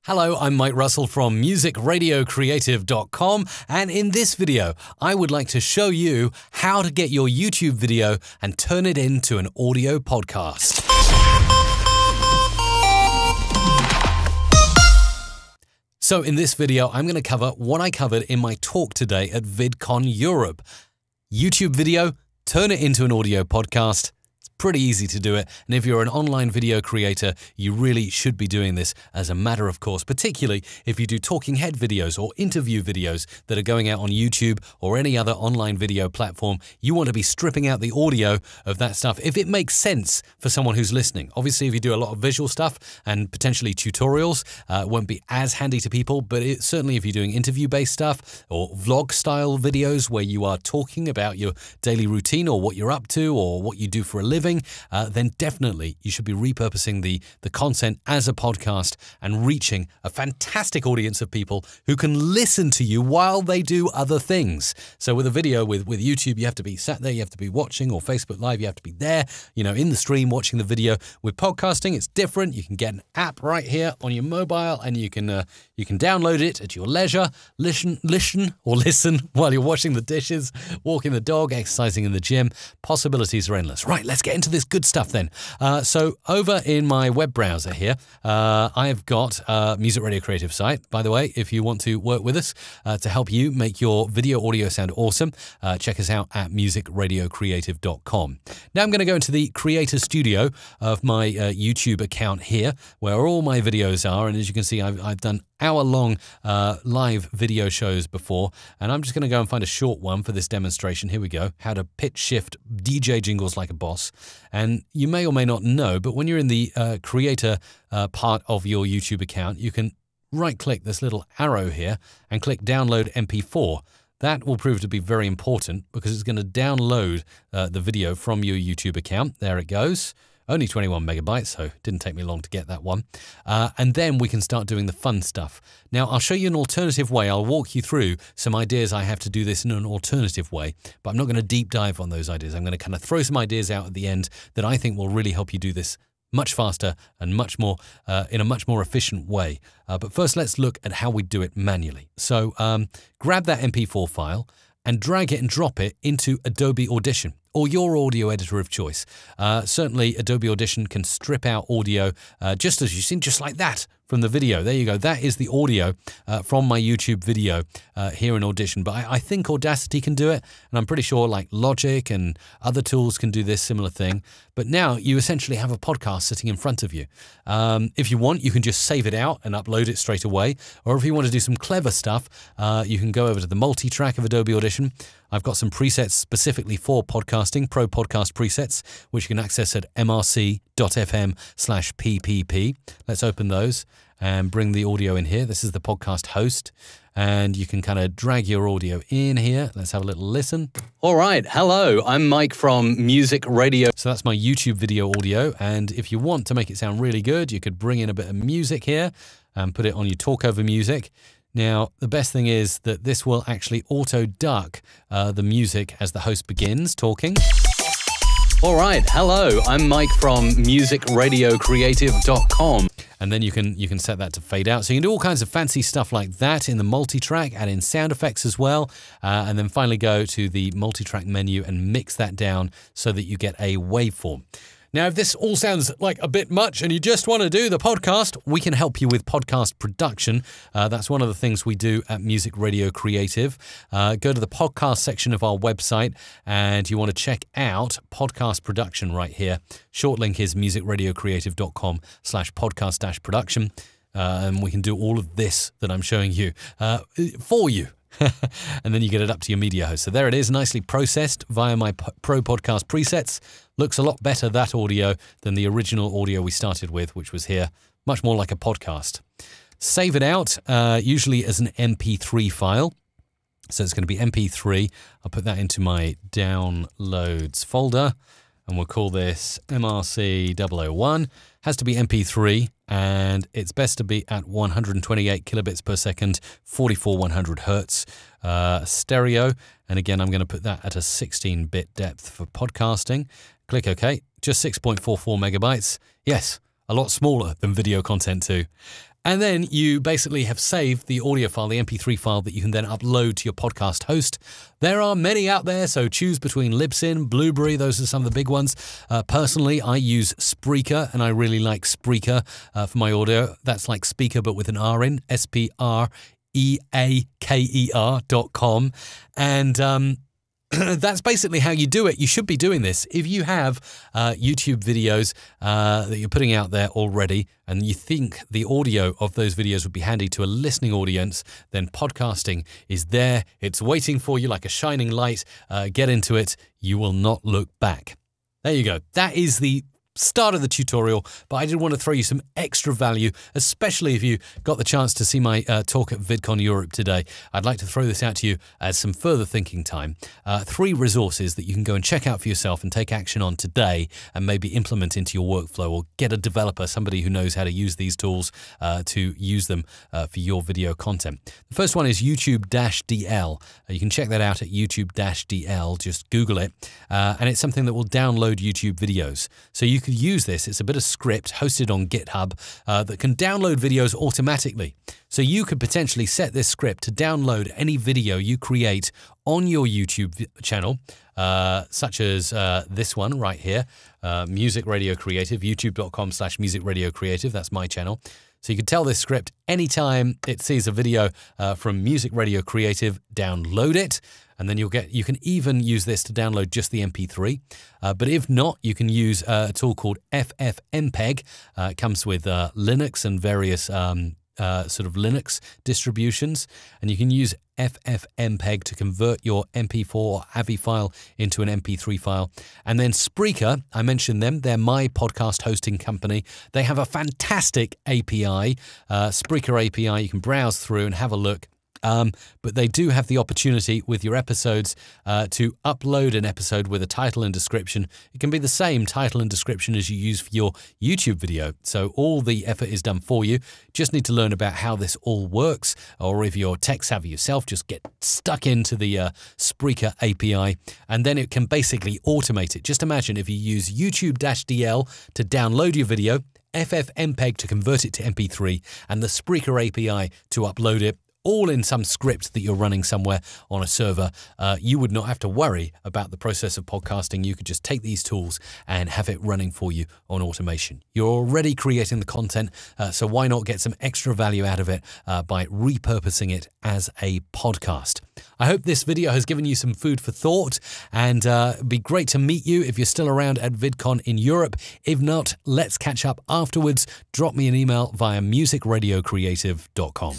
Hello, I'm Mike Russell from musicradiocreative.com, and in this video, I would like to show you how to get your YouTube video and turn it into an audio podcast. So in this video, I'm going to cover what I covered in my talk today at VidCon Europe. YouTube video, turn it into an audio podcast. Pretty easy to do it, and if you're an online video creator, you really should be doing this as a matter of course, particularly if you do talking head videos or interview videos that are going out on YouTube or any other online video platform. You want to be stripping out the audio of that stuff if it makes sense for someone who's listening. Obviously, if you do a lot of visual stuff and potentially tutorials, it won't be as handy to people, but certainly if you're doing interview-based stuff or vlog-style videos where you are talking about your daily routine or what you're up to or what you do for a living, then definitely you should be repurposing the content as a podcast and reaching a fantastic audience of people who can listen to you while they do other things. So with a video, with YouTube, you have to be sat there, you have to be watching, or Facebook Live, you have to be there, in the stream watching the video. With podcasting, it's different. You can get an app right here on your mobile, and you can download it at your leisure, listen while you're washing the dishes, walking the dog, exercising in the gym. Possibilities are endless. Right, let's get into this good stuff then. So over in my web browser here, I've got a Music Radio Creative site. By the way, if you want to work with us to help you make your video audio sound awesome, check us out at musicradiocreative.com. Now I'm going to go into the Creator Studio of my YouTube account here, where all my videos are, and as you can see, I've done hour-long live video shows before, and I'm just going to go and find a short one for this demonstration. Here we go. How to pitch shift DJ jingles like a boss. And you may or may not know, but when you're in the creator part of your YouTube account, you can right-click this little arrow here and click Download MP4. That will prove to be very important because it's going to download the video from your YouTube account. There it goes. Only 21 megabytes, so it didn't take me long to get that one. And then we can start doing the fun stuff. Now, I'll show you an alternative way. I'll walk you through some ideas I have to do this in an alternative way, but I'm not going to deep dive on those ideas. I'm going to kind of throw some ideas out at the end that I think will really help you do this much faster and much more in a much more efficient way. But first, let's look at how we do it manually. So grab that MP4 file and drag it and drop it into Adobe Audition, or your audio editor of choice. Certainly, Adobe Audition can strip out audio just as you've seen, just like that from the video. There you go. That is the audio from my YouTube video here in Audition. But I think Audacity can do it, and I'm pretty sure like Logic and other tools can do this similar thing. But now you essentially have a podcast sitting in front of you. If you want, you can just save it out and upload it straight away. Or if you want to do some clever stuff, you can go over to the multi-track of Adobe Audition. I've got some presets specifically for podcasting, Pro Podcast presets, which you can access at mrc.fm/ppp. Let's open those and bring the audio in here. This is the podcast host, and you can kind of drag your audio in here. Let's have a little listen. All right, hello, I'm Mike from Music Radio. So that's my YouTube video audio, and if you want to make it sound really good, you could bring in a bit of music here and put it on your talk over music. Now, the best thing is that this will actually auto-duck the music as the host begins talking. All right, hello, I'm Mike from musicradiocreative.com. And then you can set that to fade out. So you can do all kinds of fancy stuff like that in the multi-track, add in sound effects as well, and then finally go to the multi-track menu and mix that down so that you get a waveform. Now, if this all sounds like a bit much and you just want to do the podcast, we can help you with podcast production. That's one of the things we do at Music Radio Creative. Go to the podcast section of our website and you want to check out podcast production right here. Short link is musicradiocreative.com/podcast-production. And we can do all of this that I'm showing you for you. And then you get it up to your media host. So there it is, nicely processed via my Pro Podcast presets. Looks a lot better, that audio, than the original audio we started with, which was here, much more like a podcast. Save it out, usually as an MP3 file. So it's going to be MP3. I'll put that into my downloads folder, and we'll call this MRC001. Has to be MP3, and it's best to be at 128 kilobits per second, 4400 hertz stereo. And again, I'm going to put that at a 16-bit depth for podcasting. Click OK. Just 6.44 megabytes. Yes, a lot smaller than video content too. And then you basically have saved the audio file, the MP3 file that you can then upload to your podcast host. There are many out there, so choose between Libsyn, Blueberry, those are some of the big ones. Personally, I use Spreaker, and I really like Spreaker for my audio. That's like speaker, but with an R in, SPREAKER.com. And that's basically how you do it. You should be doing this. If you have YouTube videos that you're putting out there already and you think the audio of those videos would be handy to a listening audience, then podcasting is there. It's waiting for you like a shining light. Get into it. You will not look back. There you go. That is the start of the tutorial, but I did want to throw you some extra value, especially if you got the chance to see my talk at VidCon Europe today. I'd like to throw this out to you as some further thinking time. 3 resources that you can go and check out for yourself and take action on today and maybe implement into your workflow, or get a developer, somebody who knows how to use these tools to use them for your video content. The first one is YouTube-DL. You can check that out at YouTube-DL, just Google it, and it's something that will download YouTube videos. So you could use this. It's a bit of script hosted on GitHub that can download videos automatically. So you could potentially set this script to download any video you create on your YouTube channel, such as this one right here, Music Radio Creative, youtube.com/Music Radio Creative. That's my channel. So you can tell this script anytime it sees a video from Music Radio Creative, download it, and then you can even use this to download just the MP3. But if not, you can use a tool called FFMpeg. It comes with Linux and various sort of Linux distributions, and you can use FFmpeg to convert your MP4 or AVI file into an MP3 file. And then Spreaker, I mentioned them, they're my podcast hosting company. They have a fantastic API, Spreaker API. You can browse through and have a look. But they do have the opportunity with your episodes to upload an episode with a title and description. It can be the same title and description as you use for your YouTube video. So all the effort is done for you. Just need to learn about how this all works, or if you're tech savvy yourself, just get stuck into the Spreaker API, and then it can basically automate it. Just imagine if you use YouTube-DL to download your video, FFmpeg to convert it to MP3, and the Spreaker API to upload it, all in some script that you're running somewhere on a server. You would not have to worry about the process of podcasting. You could just take these tools and have it running for you on automation. You're already creating the content, so why not get some extra value out of it by repurposing it as a podcast? I hope this video has given you some food for thought, and it'd be great to meet you if you're still around at VidCon in Europe. If not, let's catch up afterwards. Drop me an email via musicradiocreative.com.